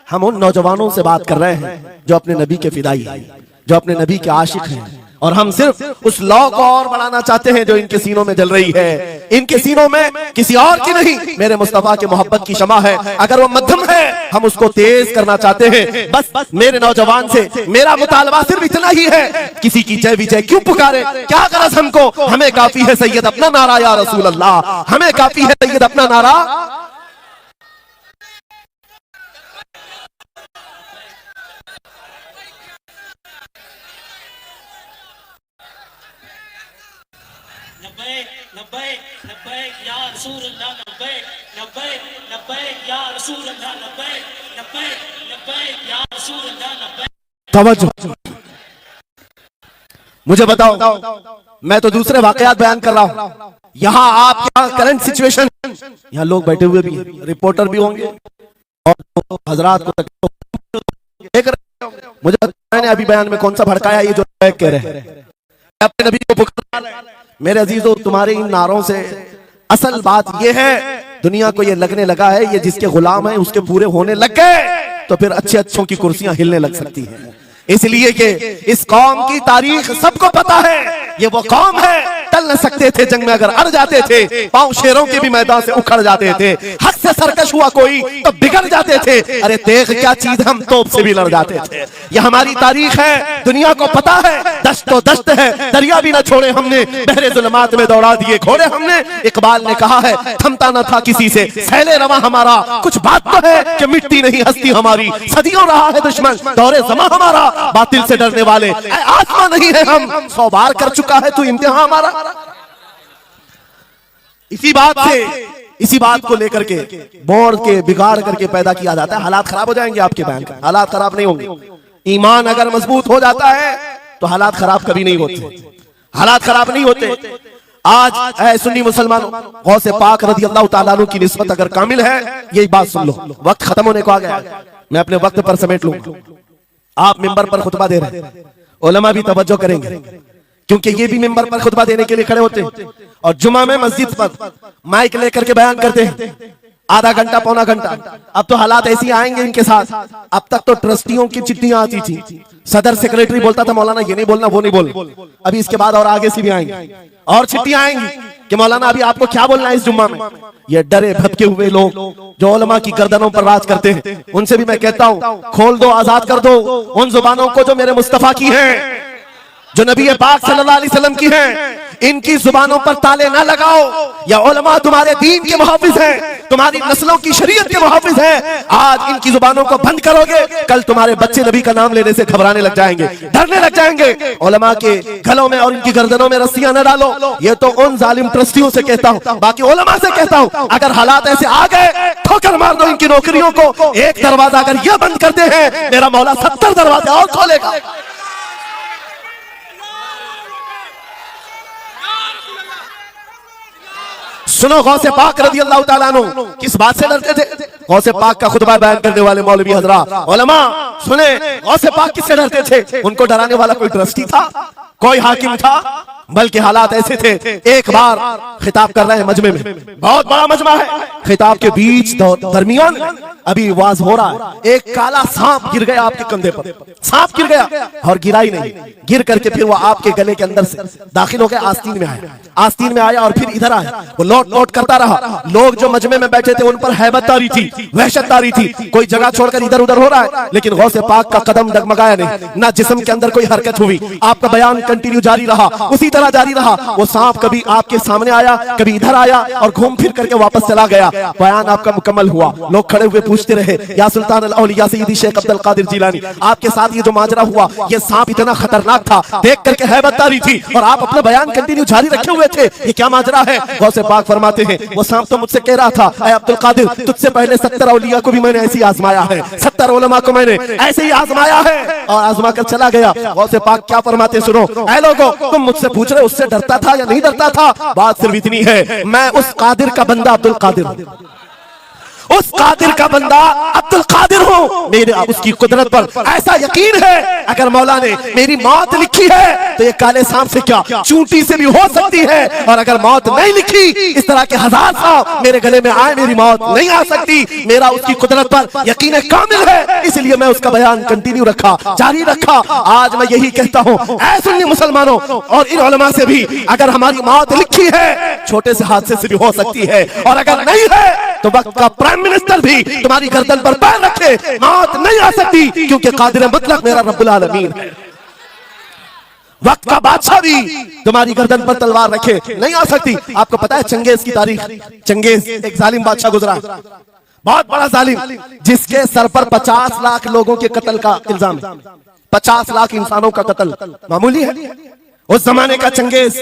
हम उन नौजवानों से बात कर रहे हैं जो अपने नबी के फिदाई हैं, जो अपने नबी के आशिक हैं, और हम सिर्फ उस लौ को और बढ़ाना चाहते हैं जो इनके सीनों में जल रही है। इनके सीनों में किसी और की नहीं, मेरे मुस्तफा की मोहब्बत की शमा है। अगर वो मध्यम है हम उसको तेज करना चाहते हैं। बस मेरे नौजवान से मेरा मुतालबा सिर्फ इतना ही है, किसी की जय विजय क्यों पुकारे, क्या गरज हमको, हमें काफी है सैयद अपना नारा या रसूल अल्लाह, हमें काफी है सैयद अपना नारा। तवज्जो, मुझे बताओ, मैं तो दूसरे वाकयात बयान कर रहा हूं। यहां आप क्या करंट सिचुएशन, यहां लोग बैठे हुए भी, रिपोर्टर भी होंगे और हजरात को देख रहे होंगे। मुझे मैंने अभी बयान में कौन सा भड़काया, ये जो कह रहे हैं अपने नबी को पुकार रहे हैं। मेरे अजीजों, तुम्हारे इन नारों से असल बात यह है, दुनिया को ये लगने लगा है ये जिसके गुलाम है उसके पूरे होने लग गए तो फिर अच्छे अच्छों की कुर्सियां हिलने लग सकती हैं। इसलिए कि इस कौम की तारीख सबको पता है, ये वो कौम है, टल न सकते थे जंग में, अगर अड़ जाते थे पांव शेरों के भी मैदान से उखड़ जाते थे, हक से सरकश हुआ कोई तो बिगड़ जाते थे, अरे देख क्या चीज, हम तोप से भी लड़ जाते थे। ये हमारी तारीख है, दुनिया को पता है, दश्त तो दश्त है, दरिया भी न छोड़े हमने, बहरे जुल्मात में दौड़ा दिए घोड़े हमने। इकबाल ने कहा है थमता न था किसी से सैले रवा हमारा, कुछ बात तो है कि मिटती नहीं हस्ती हमारी, सदियों रहा है दुश्मन दौरे जमा हमारा, बातिल से डरने वाले आसमां नहीं है हम, 100 बार कर चुका है तू इम्तिहान हमारा। इसी बात को लेकर के बोर्ड के बिगाड़ करके पैदा किया जाता है। हालात खराब हो जाएंगे आपके बैंक, हालात खराब नहीं होंगे। ईमान अगर मजबूत हो जाता है तो हालात खराब कभी नहीं होते, हालात खराब नहीं होते। आज ऐ सुन्नी मुसलमानों, गौसे पाक रज़ी अल्लाह तआला अन्हु की निस्बत अगर कामिल है, यही बात सुन लो, वक्त खत्म होने को आ गया, मैं अपने वक्त पर समेट लूंगा। आप मिंबर पर खुतबा दे रहे हैं, उलमा भी तवज्जो करेंगे क्योंकि ये भी मिंबर पर खुतबा देने के लिए खड़े होते हैं और जुमा में मस्जिद पर माइक लेकर के बयान करते हैं, आधा घंटा पौना घंटा। अब तो हालात ऐसी आएंगे इनके साथ, अब तक तो ट्रस्टियों की चिट्ठियां आती थी, सदर सेक्रेटरी बोलता था मौलाना ये नहीं बोलना वो नहीं बोलना, अभी इसके बाद और आगे से भी आएंगे और चिट्ठियां आएंगी कि मौलाना अभी आपको क्या बोलना है इस जुम्मा में। ये डरे भटके हुए लोग जो उलमा की गर्दनों पर राज करते हैं, उनसे भी मैं कहता हूं खोल दो, आजाद कर दो उन जुबानों को जो मेरे मुस्तफा की हैं, जो नबी पाक सल्लल्लाहु अलैहि वसल्लम की हैं। इनकी जुबानों पर ताले ना लगाओ, या उलमा तुम्हारे दीन के मुहाफिज हैं, तुम्हारी नस्लों की शरीयत के मुहाफिज हैं। आज इनकी जुबानों को बंद करोगे, कल तुम्हारे बच्चे नबी का नाम लेने से घबराने लग जाएंगे, डरने लग जाएंगे। उलमा के गलों में और इनकी गर्दनों में रस्सियां न डालो, ये तो उन जालिम ट्रस्टियों से कहता हूं, बाकी उलमा से कहता हूं, अगर हालात ऐसे आ गए ठोकर मार दो इनकी नौकरियों को। एक दरवाजा अगर ये बंद करते हैं, मेरा मौला 70 दरवाजे और खोलेगा। सुनो, गौसे पाक रज़ी अल्लाह तआला अन्हु किस बात से डरते थे? गौसे पाक का खुतबा बयान करने वाले मौलवी हजरात, उलमा सुने, गौसे पाक किससे डरते थे? उनको डराने वाला कोई ट्रस्टी था, कोई हाकिम था? बल्कि हालात ऐसे थे, एक बार खिताब कर रहे हैं मजमे में, बहुत बड़ा मजमा है, खिताब के बीच दरमियान अभी वाज हो रहा है, एक काला सांप गिर गया आपके कंधे पर, सांप गिर गया और गिरा ही नहीं, गिर करके फिर वो आपके गले के अंदर से दाखिल हो गया, आस्तीन में आया, आस्तीन में आया और फिर इधर आया, वो लौट लौट करता रहा। लोग जो मजमे में बैठे थे उन पर हैबत तारी थी, वहशत तारी थी, कोई जगह छोड़कर इधर उधर हो रहा है, लेकिन गौसे पाक का कदम डगमगाया नहीं, ना जिस्म के अंदर कोई हरकत हुई, आपका बयान कंटिन्यू जारी रहा, उसी तरह जारी रहा। वो सांप कभी आपके सामने आया, कभी इधर आया और घूम फिर करके वापस चला गया। बयान आपका मुकम्मल हुआ, लोग खड़े हुए पूछते रहे, या सुल्तान अल औलिया सय्यदी शेख अब्दुल कादिर जिलानी, आपके साथ ये जो माजरा हुआ, ये सांप इतना खतरनाक था, देख करके हैबत तारी थी और आप अपना बयान कंटिन्यू जारी रखे हुए थे, ये क्या माजरा है? गौसे पाक फरमाते हैं, वो सांप तो मुझसे कह रहा था, ऐ अब्दुल कादिर, तुझसे पहले 70 औलिया को भी मैंने ऐसे ही आजमाया है, 70 उलमा को मैंने ऐसे ही आजमाया है और आजमा कर चला गया। गौसे पाक क्या फरमाते सुनो, ऐ लोगों, तुम मुझसे पूछ रहे उससे डरता था या नहीं डरता था? बात सिर्फ इतनी है, मैं उस कादिर का बंदा अब्दुल कादिर हूं, उस कादिर का बंदा अब्दुल कादिर हूं। मेरे उसकी कुदरत पर ऐसा यकीन है, अगर मौला ने मेरी मौत लिखी है तो ये काले सांप से क्या चूंटी से भी हो सकती है, और अगर मौत नहीं लिखी, इस तरह के हजार सांप मेरे गले में आए, मेरी मौत नहीं आ सकती। मेरा उसकी कुदरत पर यकीन कामिल है, इसलिए मैं उसका बयान कंटिन्यू रखा, जारी रखा। आज मैं यही कहता हूं, ऐ सुन्नी मुसलमानों और इन उलमा से भी, अगर हमारी मौत लिखी है छोटे से हादसे से भी हो सकती है, और अगर नहीं है तो वक्त का प्राइम मिनिस्टर भी तुम्हारी गर्दन पर पैर रखे, मौत नहीं आ सकती, क्योंकि कादिर मुतलक मेरा रब्बुल आलमीन है। वक्त का बादशाह भी तुम्हारी गर्दन पर तलवार रखे, नहीं आ सकती। आपको पता है चंगेज की तारीख? चंगेज एक जालिम बादशाह गुजरा, बहुत बड़ा जालिम, जिसके सर पर 50 लाख लोगों के कत्ल का इल्जाम है। 50 लाख इंसानों का कत्ल मामूली है उस जमाने का चंगेज,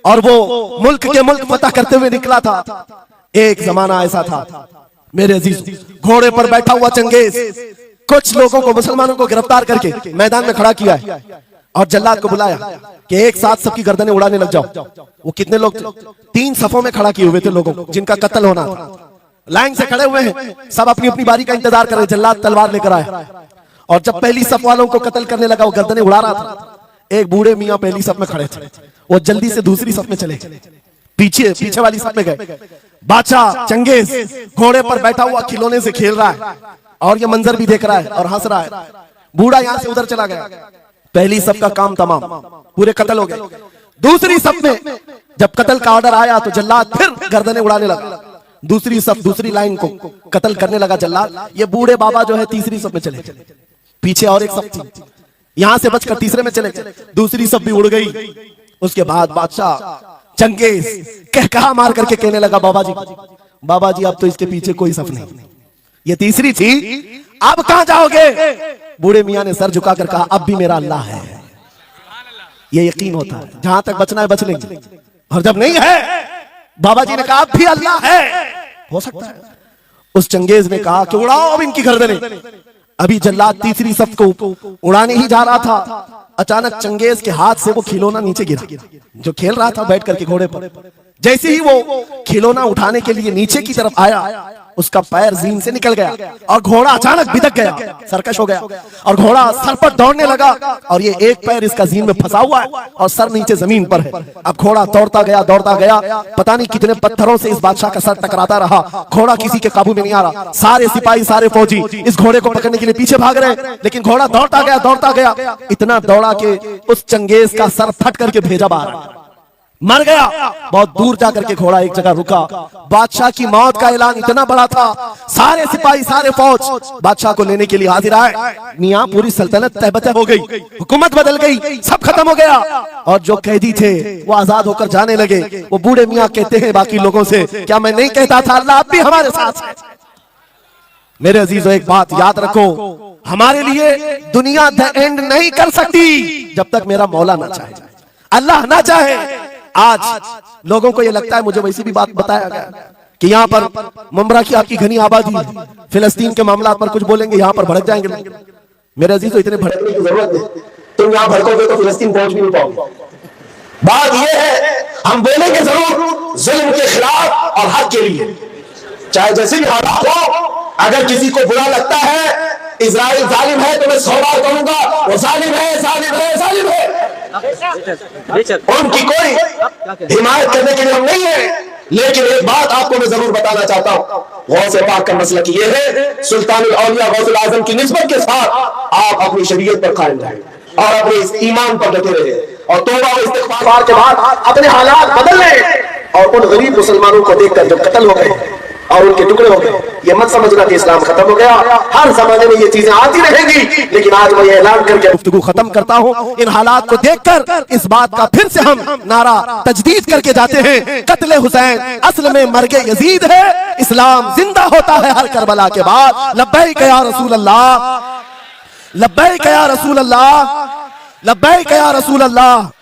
और वो मुल्क के मुल्क फतह करते हुए निकला था। एक जमाना ऐसा था मेरे अजीज, घोड़े पर बैठा हुआ चंगेज कुछ लोगों को, मुसलमानों को गिरफ्तार करके मैदान में खड़ा किया है और जल्लाद को बुलाया कि एक साथ सबकी गर्दनें उड़ाने लग जाओ। वो कितने लोग थे? 3 सफों में खड़ा किए हुए थे लोगों को जिनका कत्ल होना था। लाइन से खड़े हुए हैं, सब अपनी अपनी बारी का इंतजार कर रहे। जल्लाद तलवार लेकर आया और जब पहली सफ वालों को कत्ल करने लगा, वो गर्दनें उड़ा रहा था। एक बूढ़े मियां पहली सफ में खड़े थे, वो जल्दी से दूसरी सफ में चले, पीछे वाली सफ में गए। बादशाह चंगेज घोड़े पर बैठा हुआ खिलौने से खेल रहा है और ये मंजर भी देख रहा है और हंस रहा है। बूढ़ा यहां से उधर चला गया, पहली सफ का काम तमाम, पूरे कत्ल हो गए। दूसरी सफ में जब कत्ल का ऑर्डर आया तो जल्लाद फिर गर्दनें उड़ाने लगा। दूसरी सफ, दूसरी लाइन को कत्ल करने लगा जल्लाद। ये बूढ़े बाबा जो है तीसरी सफ में चले, पीछे और एक सफ थी, यहां से बचकर तीसरे में चले गए। दूसरी सफ भी उड़ गई। उसके बाद बादशाह चंगेज कहा मार करके कहने लगा, बाबा जी अब तो इसके पीछे कोई सफ नहीं, ये तीसरी थी, अब कहां जाओगे? बूढ़े मियां ने सर झुकाकर कहा, अब भी मेरा अल्लाह है। ये यकीन होता है, जहां तक बचना है बच लेंगे, और जब नहीं है, बाबा जी ने कहा अब भी अल्लाह है, हो सकता है। उस चंगेज ने कहा कि उड़ाओ अब इनकी गर्दनें। अभी जल्लाद तीसरी सफ को उड़ाने ही जा रहा था, अचानक चंगेज के हाथ से वो खिलौना नीचे गिरा, जो खेल रहा था बैठ करके घोड़े पर। जैसे ही वो खिलौना उठाने के लिए नीचे की तरफ आया, उसका पैर जीन से निकल गया और घोड़ा अचानक बिदक गया, सरकश हो गया, और घोड़ा सर पर दौड़ने लगा, और ये एक पैर इसका जीन में फंसा हुआ है और सर नीचे जमीन पर है। अब घोड़ा दौड़ता गया, पता नहीं कितने पत्थरों से इस बादशाह का सर टकराता रहा। घोड़ा किसी के काबू में नहीं आ रहा, सारे सिपाही, सारे फौजी इस घोड़े को पकड़ने के लिए पीछे भाग रहे, लेकिन घोड़ा दौड़ता गया, इतना दौड़ा कि उस चंगेज का सर फट करके भेजा बाहर, मर गया। बहुत दूर जाकर के घोड़ा एक जगह रुका। बादशाह की मौत का ऐलान इतना बड़ा था, सारे सिपाही, सारे फौज बादशाह को लेने के लिए हाजिर आए। मियां पूरी सल्तनत तहबतह हो गई, हुकूमत बदल गई, सब खत्म हो गया, और जो कैदी थे वो आजाद होकर जाने लगे। वो बूढ़े मियां कहते हैं बाकी लोगों से, क्या मैं नहीं कहता था अल्लाह अब भी हमारे साथ है? मेरे अजीजों, एक बात याद रखो, हमारे लिए दुनिया द एंड नहीं कर सकती जब तक मेरा मौला ना चाहे, अल्लाह ना चाहे। आज लोगों को यह लगता है, मुझे वैसी भी बात बताया गया कि यहाँ पर मुमरा की आपकी घनी आबादी, फिलिस्तीन के मामला पर कुछ बोलेंगे यहाँ पर भड़क जाएंगे। मेरे अजीज, तो इतने भड़कने की जरूरत है, तुम यहाँ भड़कोगे तो फिलिस्तीन पहुंच भी नहीं पाओगे। बात यह है, हम बोलेंगे जरूर जुल्म के खिलाफ और हक के लिए, चाहे जैसे भी हालात हो। अगर किसी को बुरा लगता है इजराइल जालिम है, तो मैं 100 बार कहूंगा वो जालिम है, जालिम है, जालिम है। उनकी कोई हिमायत करने के लिए हम नहीं है, लेकिन एक बात आपको मैं जरूर बताना चाहता हूं, गौसे पाक का मसलक ये है, सुल्तानुल औलिया गौसुल आजम की निस्बत के साथ आप अपनी शरीयत पर कायम रहें और अपने इस ईमान पर डटे रहे, और तौबा व इस्तिग़फ़ार के बाद अपने हालात बदल लें, और उन गरीब मुसलमानों को देखकर जो कत्ल हो गए और उनके टुकड़े हो गए, ये मत समझना कि इस्लाम खत्म हो गया। हर जमाने में ये चीजें आती रहेंगी, लेकिन आज मैं ये ऐलान करके गुफ्तगू खत्म करता हूँ। इन हालात को देखकर इस बात का फिर से हम नारा तजदीद करके जाते हैं, कत्ले हुसैन असल में मर्गे यजीद है, इस्लाम जिंदा होता है हर करबला के बाद। लब्बैक या रसूल अल्लाह, लब्बैक या रसूल अल्लाह, लब्बैक या रसूल अल्लाह।